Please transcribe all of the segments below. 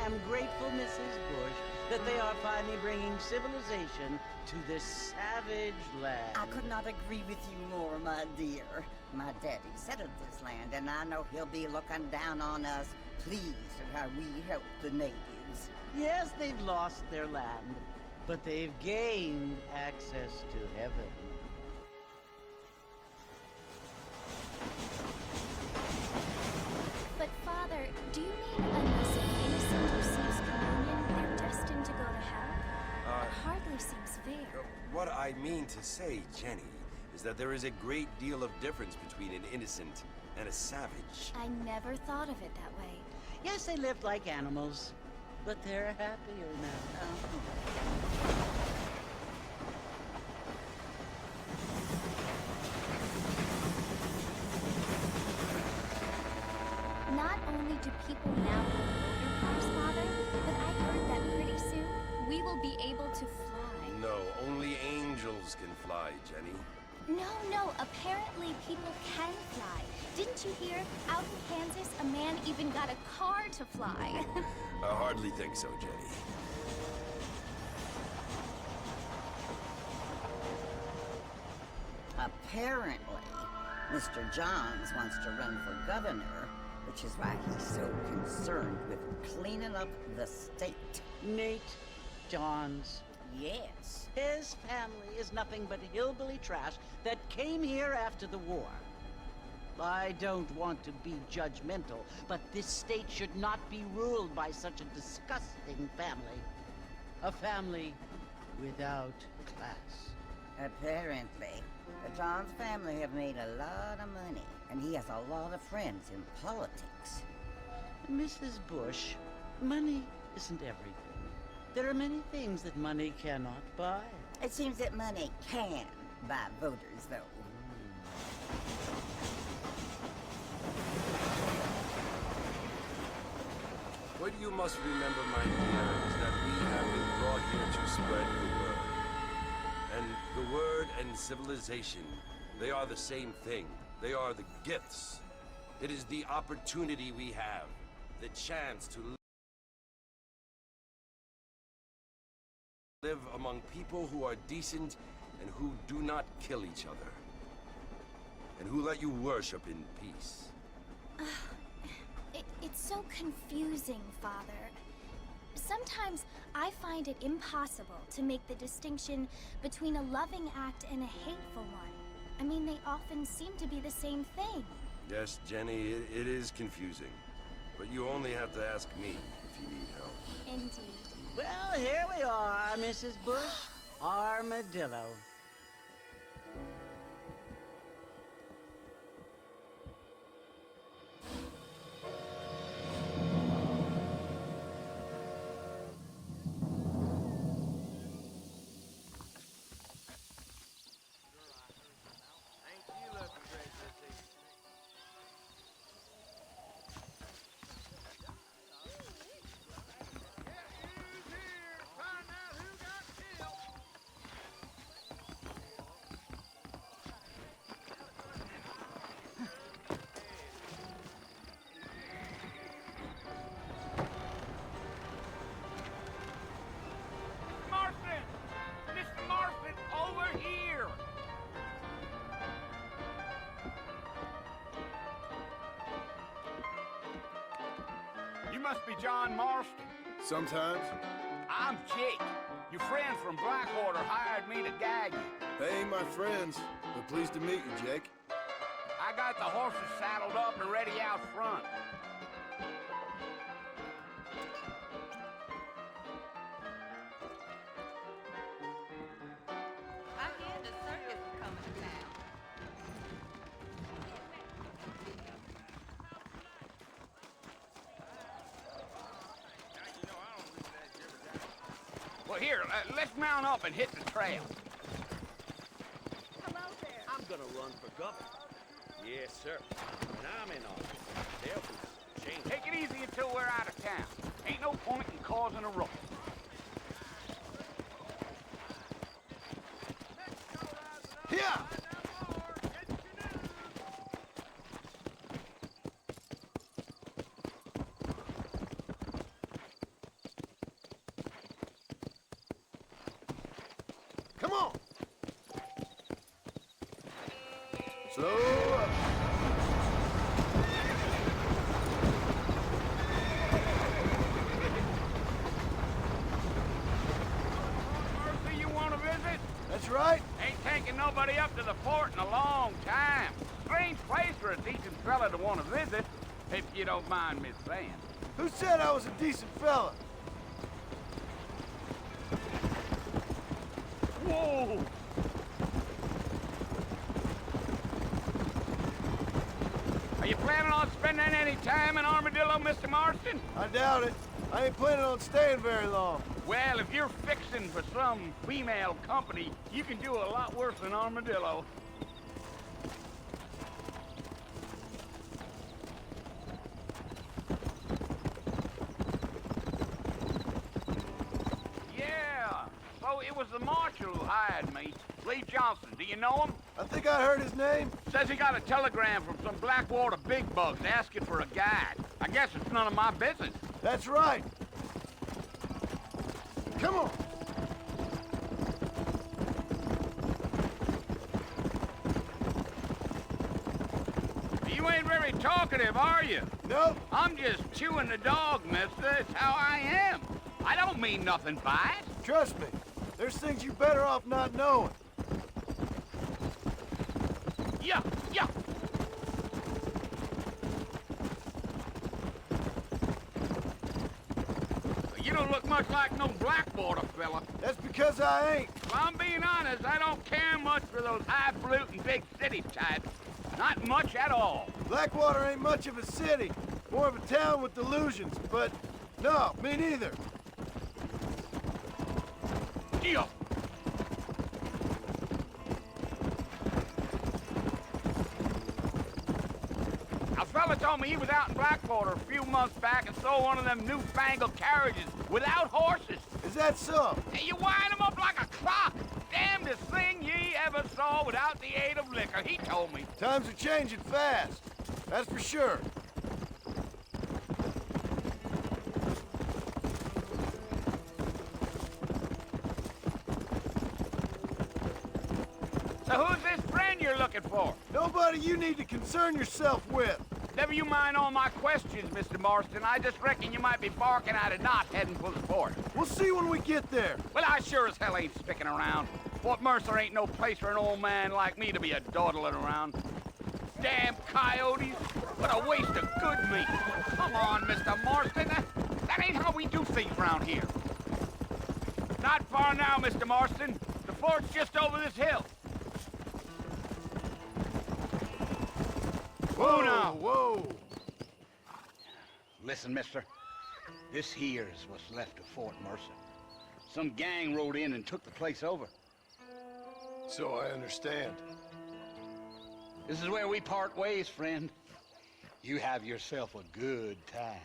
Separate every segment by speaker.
Speaker 1: am grateful, Mrs. Bush, that they are finally bringing civilization to this savage land.
Speaker 2: I could not agree with you more, my dear. My daddy settled this land, and I know he'll be looking down on us, pleased at how we help the natives.
Speaker 1: Yes, they've lost their land, but they've gained access to heaven.
Speaker 3: But Father, do you mean unless an innocent receives communion, they're destined to go to hell? It hardly seems fair.
Speaker 4: What I mean to say, Jenny, is that there is a great deal of difference between an innocent and a savage.
Speaker 3: I never thought of it that way.
Speaker 1: Yes, they lived like animals, but they're happier now.
Speaker 3: Not only do people now have motor cars, Father, but I heard that pretty soon we will be able to fly.
Speaker 4: No, only angels can fly, Jenny.
Speaker 3: No, apparently people can fly. Didn't you hear? Out in Kansas, a man even got a car to fly.
Speaker 4: I hardly think so, Jenny.
Speaker 2: Apparently, Mr. Johns wants to run for governor, which is why he's so concerned with cleaning up the state.
Speaker 1: Nate Johns.
Speaker 2: Yes.
Speaker 1: His family is nothing but hillbilly trash that came here after the war. I don't want to be judgmental, but this state should not be ruled by such a disgusting family. A family without class.
Speaker 2: Apparently. The Johns family have made a lot of money, and he has a lot of friends in politics.
Speaker 1: Mrs. Bush, money isn't everything. There are many things that money cannot buy.
Speaker 2: It seems that money can buy voters, though.
Speaker 4: What you must remember, my dear, is that we have been brought here to spread the word. And the word and civilization, they are the same thing. They are the gifts. It is the opportunity we have, the chance to live among people who are decent and who do not kill each other. And who let you worship in peace.
Speaker 3: It's so confusing, Father. Sometimes I find it impossible to make the distinction between a loving act and a hateful one. I mean, they often seem to be the same thing.
Speaker 4: Yes, Jenny, it is confusing. But you only have to ask me if you need help.
Speaker 3: Indeed.
Speaker 1: Well, here we are, Mrs. Bush. Armadillo.
Speaker 5: You must be John Marston.
Speaker 6: Sometimes.
Speaker 5: I'm Jake. Your friends from Blackwater hired me to guide you.
Speaker 6: They ain't my friends, but pleased to meet you, Jake.
Speaker 5: I got the horses saddled up and ready out front.
Speaker 7: I hear the circus is coming to town.
Speaker 5: Well, here, let's mount up and hit the trail.
Speaker 7: Hello there.
Speaker 8: I'm gonna run for governor. Yes, sir. And I'm in office. There'll be some change.
Speaker 5: Take it easy until we're out of town. Ain't no point in causing a ruckus.
Speaker 6: Here! Slow up.
Speaker 5: Mercy, you want to visit?
Speaker 6: That's right.
Speaker 5: Ain't taking nobody up to the fort in a long time. Strange place for a decent fella to want to visit, if you don't mind me saying.
Speaker 6: Who said I was a decent fella?
Speaker 5: Whoa! Are you planning on spending any time in Armadillo, Mr. Marston?
Speaker 6: I doubt it. I ain't planning on staying very long.
Speaker 5: Well, if you're fixing for some female company, you can do a lot worse than Armadillo. Yeah, so it was the marshal who hired me. Lee Johnson, do you know him?
Speaker 6: I think I heard his name.
Speaker 5: Says he got a telegram from some Blackwater big bugs asking for a guide. I guess it's none of my business.
Speaker 6: That's right. Come on.
Speaker 5: You ain't very talkative, are you?
Speaker 6: Nope.
Speaker 5: I'm just chewing the dog, mister. It's how I am. I don't mean nothing by it.
Speaker 6: Trust me. There's things you better off not knowing.
Speaker 5: Yeah, yeah. You don't look much like no Blackwater fella.
Speaker 6: That's because I ain't.
Speaker 5: If I'm being honest, I don't care much for those highfalutin big city types. Not much at all.
Speaker 6: Blackwater ain't much of a city. More of a town with delusions, but no, me neither.
Speaker 5: Yeah. A fella told me he was out in Blackwater a few months back and saw one of them newfangled carriages without horses.
Speaker 6: Is that so?
Speaker 5: And you wind them up like a clock. Damnedest thing ye ever saw without the aid of liquor, he told me.
Speaker 6: Times are changing fast. That's for sure.
Speaker 5: So who's this friend you're looking for?
Speaker 6: Nobody you need to concern yourself with.
Speaker 5: Never you mind all my questions, Mr. Marston. I just reckon you might be barking at a knot heading for the fort.
Speaker 6: We'll see when we get there.
Speaker 5: Well, I sure as hell ain't sticking around. Fort Mercer ain't no place for an old man like me to be a dawdling around. Damn coyotes! What a waste of good meat! Come on, Mr. Marston. That ain't how we do things around here. Not far now, Mr. Marston. The fort's just over this hill.
Speaker 6: Whoa,
Speaker 5: now.
Speaker 6: whoa.
Speaker 5: Listen, mister. This here's what's left of Fort Mercer. Some gang rode in and took the place over.
Speaker 6: So I understand.
Speaker 5: This is where we part ways, friend. You have yourself a good time.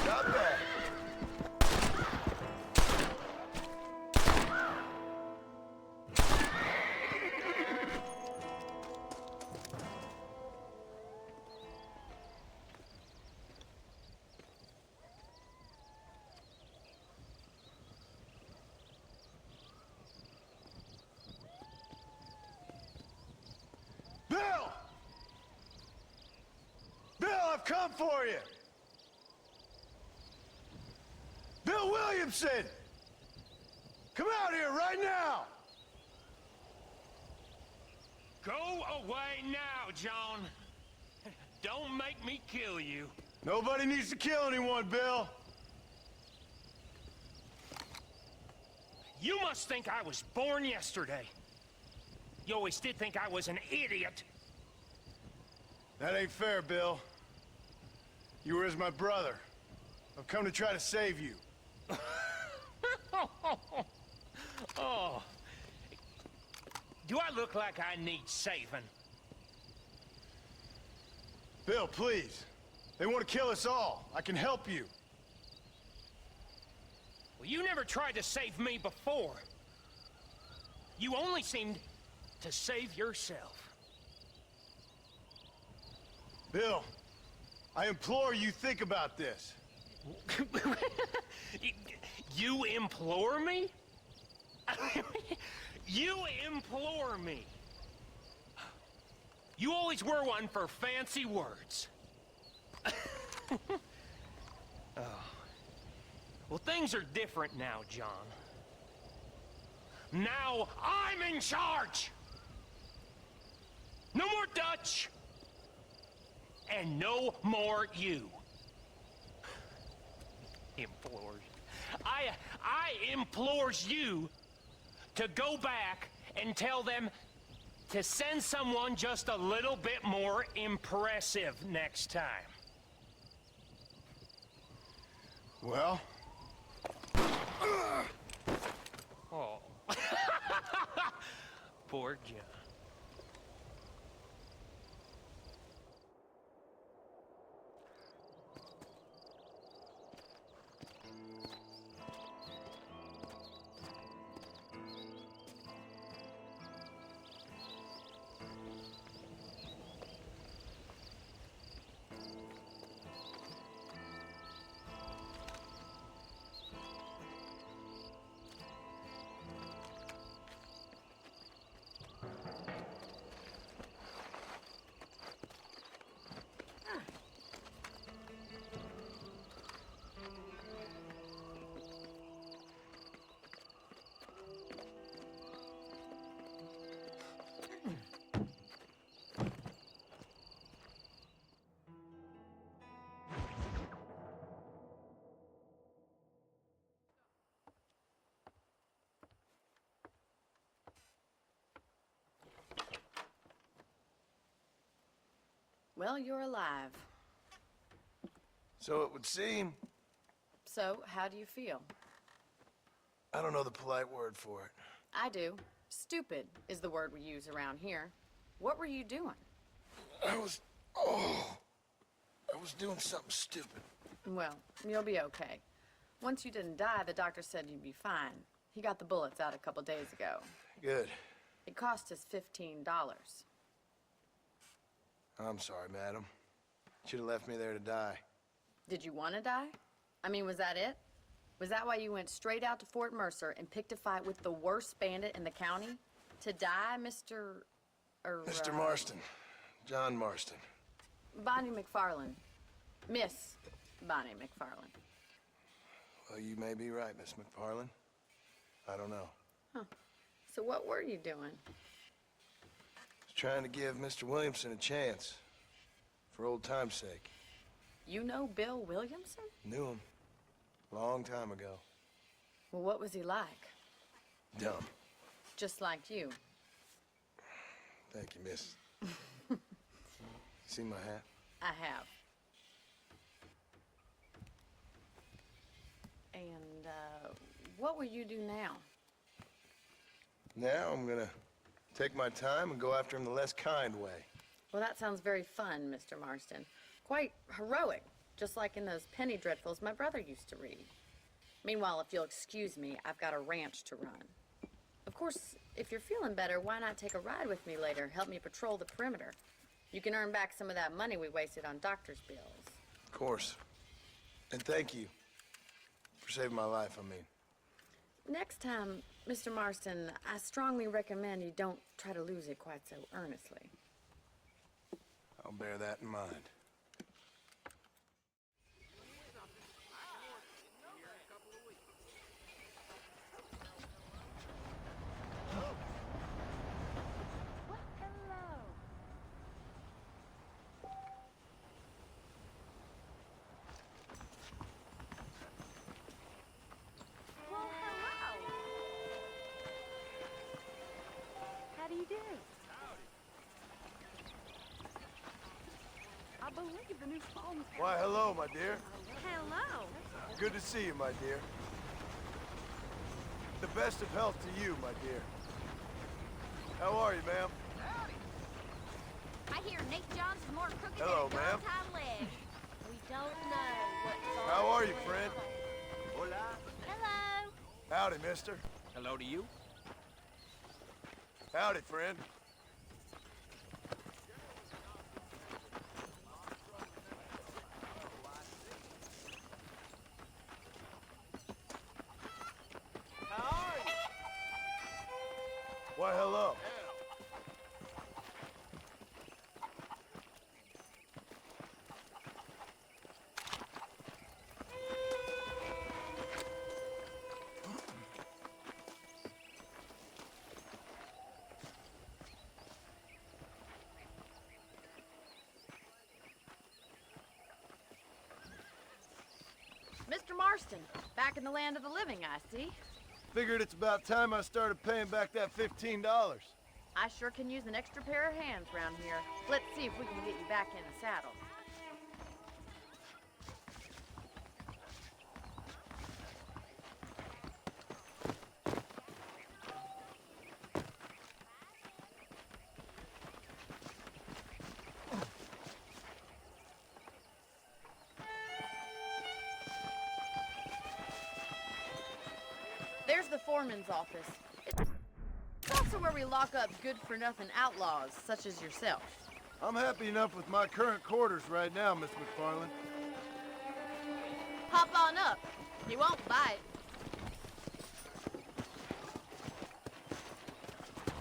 Speaker 6: Not bad. Bill! Bill, I've come for you! Bill Williamson! Come out here right now!
Speaker 9: Go away now, John. Don't make me kill you.
Speaker 6: Nobody needs to kill anyone, Bill.
Speaker 9: You must think I was born yesterday. You always did think I was an idiot.
Speaker 6: That ain't fair, Bill. You were as my brother. I've come to try to save you.
Speaker 9: Oh. Do I look like I need saving?
Speaker 6: Bill, please. They want to kill us all. I can help you.
Speaker 9: Well, you never tried to save me before. You only seemed to save yourself.
Speaker 6: Bill, I implore you think about this.
Speaker 9: You implore me? You implore me. You always were one for fancy words. Oh. Well, things are different now, John. Now I'm in charge! No more Dutch! And no more you. Implores. I implores you to go back and tell them to send someone just a little bit more impressive next time.
Speaker 6: Well?
Speaker 9: Oh. Poor John.
Speaker 10: Well, you're alive.
Speaker 6: So it would seem.
Speaker 10: So, how do you feel?
Speaker 6: I don't know the polite word for it.
Speaker 10: I do. Stupid is the word we use around here. What were you doing?
Speaker 6: I was doing something stupid.
Speaker 10: Well, you'll be okay. Once you didn't die, the doctor said you'd be fine. He got the bullets out a couple days ago.
Speaker 6: Good.
Speaker 10: It cost us $15.
Speaker 6: I'm sorry, madam. Should have left me there to die.
Speaker 10: Did you want to die? I mean, was that it? Was that why you went straight out to Fort Mercer and picked a fight with the worst bandit in the county? To die, Mr.
Speaker 6: Mr. Marston. John Marston.
Speaker 10: Bonnie McFarland. Miss Bonnie McFarland.
Speaker 6: Well, you may be right, Miss McFarland. I don't know.
Speaker 10: Huh. So what were you doing?
Speaker 6: I was trying to give Mr. Williamson a chance. For old time's sake.
Speaker 10: You know Bill Williamson?
Speaker 6: Knew him. Long time ago.
Speaker 10: Well, what was he like?
Speaker 6: Dumb.
Speaker 10: Just like you.
Speaker 6: Thank you, miss. See my hat?
Speaker 10: I have. And, what will you do now?
Speaker 6: Now I'm gonna take my time and go after him the less kind way.
Speaker 10: Well, that sounds very fun, Mr. Marston. Quite heroic, just like in those penny dreadfuls my brother used to read. Meanwhile, if you'll excuse me, I've got a ranch to run. Of course, if you're feeling better, why not take a ride with me later? Help me patrol the perimeter. You can earn back some of that money we wasted on doctor's bills.
Speaker 6: Of course. And thank you for saving my life, I mean.
Speaker 10: Next time, Mr. Marston, I strongly recommend you don't try to lose it quite so earnestly.
Speaker 6: I'll bear that in mind.
Speaker 11: How do you do? I
Speaker 7: look at the new phones.
Speaker 6: Why, hello, my dear.
Speaker 7: Hello.
Speaker 6: Good to see you, my dear. The best of health to you, my dear. How are you, ma'am?
Speaker 3: I hear Nate Johns is more crooked
Speaker 6: Hello,
Speaker 3: than a
Speaker 6: ma'am.
Speaker 3: dog's hind leg. We don't know what's
Speaker 6: How are you, friend?
Speaker 3: Hello.
Speaker 6: Howdy, mister.
Speaker 5: Hello to you.
Speaker 6: Howdy, friend. Why, hello.
Speaker 10: Mr. Marston, back in the land of the living, I see.
Speaker 6: Figured it's about time I started paying back that $15.
Speaker 10: I sure can use an extra pair of hands around here. Let's see if we can get you back in the saddle. There's the foreman's office. It's also where we lock up good-for-nothing outlaws, such as yourself.
Speaker 6: I'm happy enough with my current quarters right now, Miss McFarland.
Speaker 10: Hop on up. He won't bite.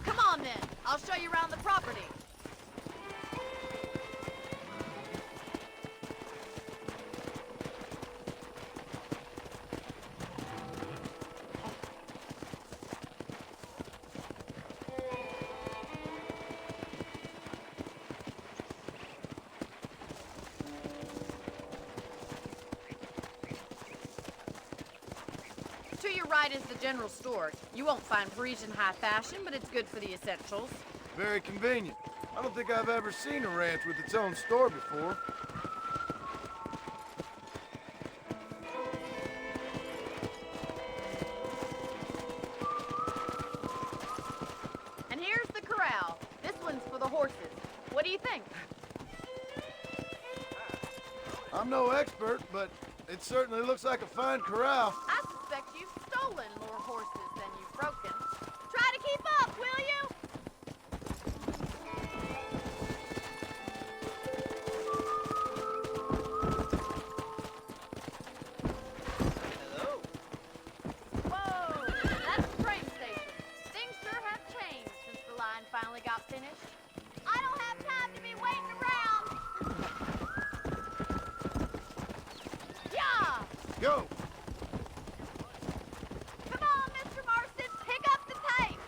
Speaker 10: Come on, then. I'll show you around the property. To your right is the general store. You won't find Parisian high fashion, but it's good for the essentials.
Speaker 6: Very convenient. I don't think I've ever seen a ranch with its own store before.
Speaker 10: And here's the corral. This one's for the horses. What do you think?
Speaker 6: I'm no expert, but it certainly looks like a fine corral.
Speaker 10: I suspect you've stolen more horses than you've broken. Try to keep up, will you? Whoa, that's the train station. Things sure have changed since the line finally got finished. I don't have time to be waiting around. Yeah!
Speaker 6: Go!
Speaker 10: Come on, Mr. Marston, pick up the pace.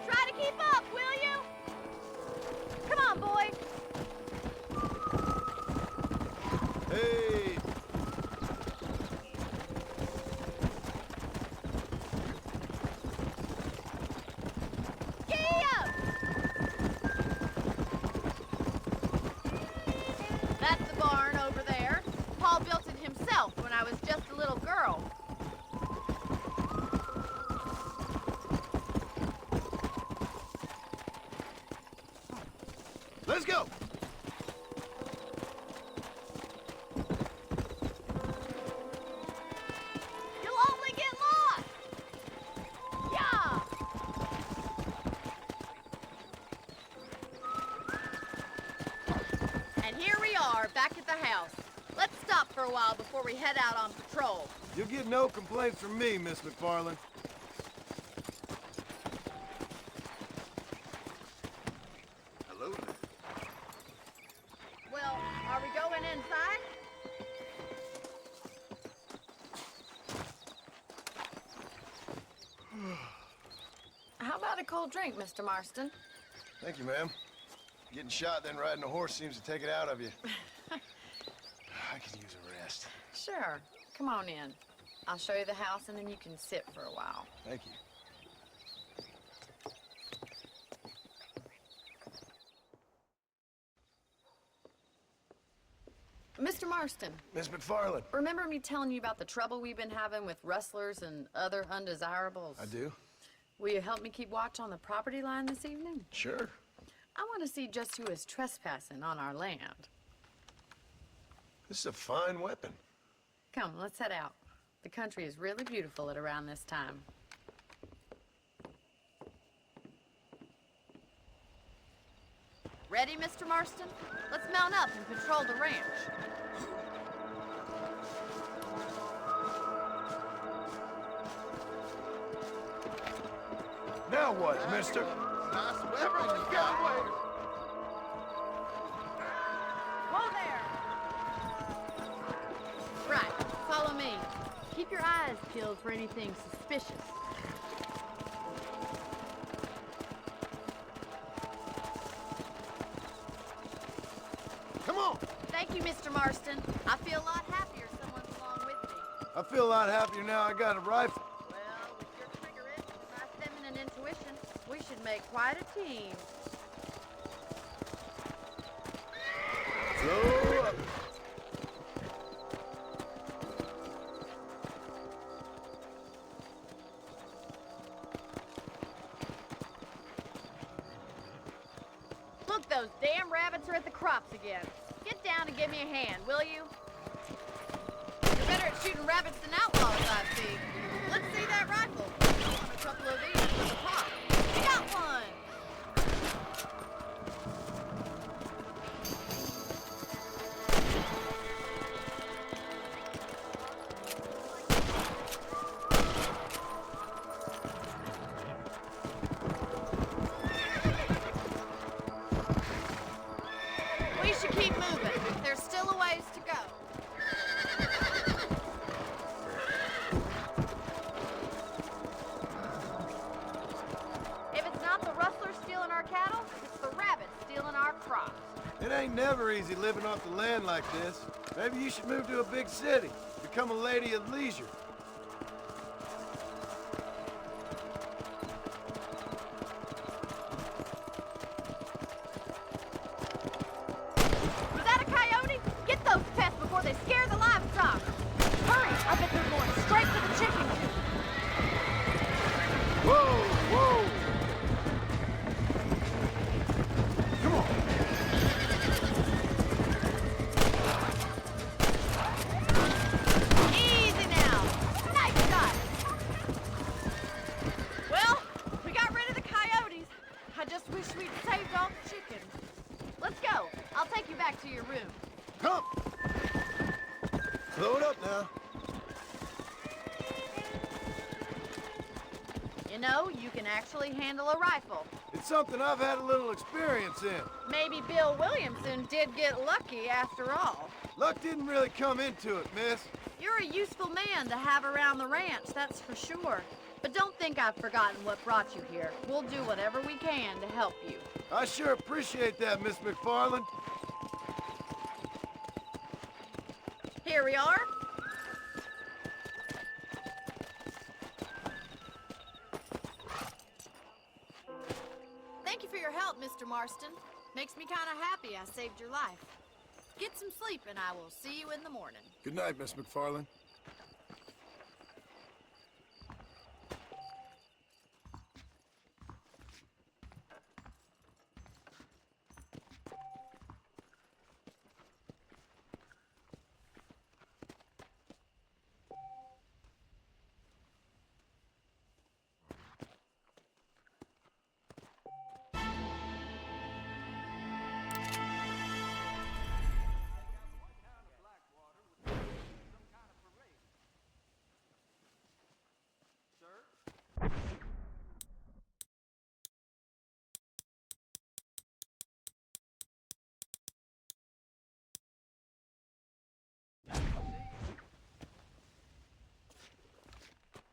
Speaker 10: Try to keep up, will you? Come on, boy.
Speaker 6: Hey!
Speaker 10: Giddy up! That's the barn over there. Paul built it himself when I was just a little girl.
Speaker 6: Let's go!
Speaker 10: You'll only get lost! Yeah! And here we are, back at the house. Let's stop for a while before we head out on patrol.
Speaker 6: You'll get no complaints from me, Miss McFarland.
Speaker 4: Hello there.
Speaker 10: Well, are we going inside? How about a cold drink, Mr. Marston?
Speaker 6: Thank you, ma'am. Getting shot, then riding a horse seems to take it out of you. I could use a rest.
Speaker 10: Sure. Come on in. I'll show you the house and then you can sit for a while.
Speaker 6: Thank you.
Speaker 10: Mr. Marston,
Speaker 6: Miss McFarland.
Speaker 10: remember me telling you about the trouble we've been having with rustlers and other undesirables?
Speaker 6: I do?
Speaker 10: Will you help me keep watch on the property line this evening?
Speaker 6: Sure.
Speaker 10: I want to see just who is trespassing on our land.
Speaker 6: This is a fine weapon.
Speaker 10: Come, let's head out. The country is really beautiful at around this time. Ready, Mr. Marston? Let's mount up and patrol the ranch.
Speaker 6: Now what, mister?
Speaker 11: Nice weapon you got.
Speaker 10: Whoa there! Right, follow me. Keep your eyes peeled for anything suspicious.
Speaker 6: Come on!
Speaker 10: Thank you, Mr. Marston. I feel a lot happier someone's along with me.
Speaker 6: I feel a lot happier now I got a rifle.
Speaker 10: Well, with your trigger itch and my feminine intuition, we should make quite a team.
Speaker 6: Slow up.
Speaker 10: Look, those damn rabbits are at the crops again. Get down and give me a hand, will you? You're better at shooting rabbits than outlaws, I see. Let's see that rifle. I want a couple of these for the pot. You got one! We should keep moving. There's still a ways to go. If it's not the rustlers stealing our cattle, it's the rabbits stealing our crops.
Speaker 6: It ain't never easy living off the land like this. Maybe you should move to a big city. Become a lady of leisure.
Speaker 10: Was that a coyote? Get those pests before they scare the livestock. Hurry! I bet they're going straight for the chicken coop.
Speaker 6: Whoa, whoa! Come on!
Speaker 10: Easy now. Nice shot. Well, we got rid of the coyotes. I just wish we'd saved all the chickens. Let's go. I'll take you back to your room.
Speaker 6: Come! Slow it up now.
Speaker 10: You know, you can actually handle a rifle.
Speaker 6: It's something I've had a little experience in.
Speaker 10: Maybe Bill Williamson did get lucky after all.
Speaker 6: Luck didn't really come into it, miss.
Speaker 10: You're a useful man to have around the ranch, that's for sure. But don't think I've forgotten what brought you here. We'll do whatever we can to help you.
Speaker 6: I sure appreciate that, Miss McFarland.
Speaker 10: Here we are. Thank you for your help, Mr. Marston. Makes me kind of happy I saved your life. Get some sleep and I will see you in the morning.
Speaker 6: Good night, Miss McFarland.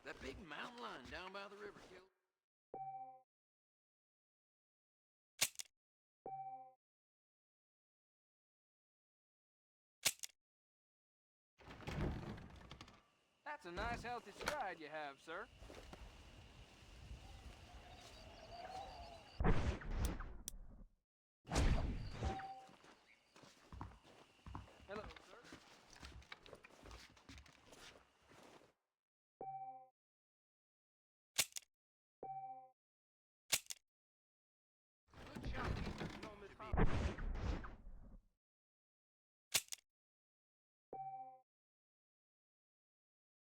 Speaker 8: That big mountain lion down by the river killed.
Speaker 12: That's a nice healthy stride you have, sir.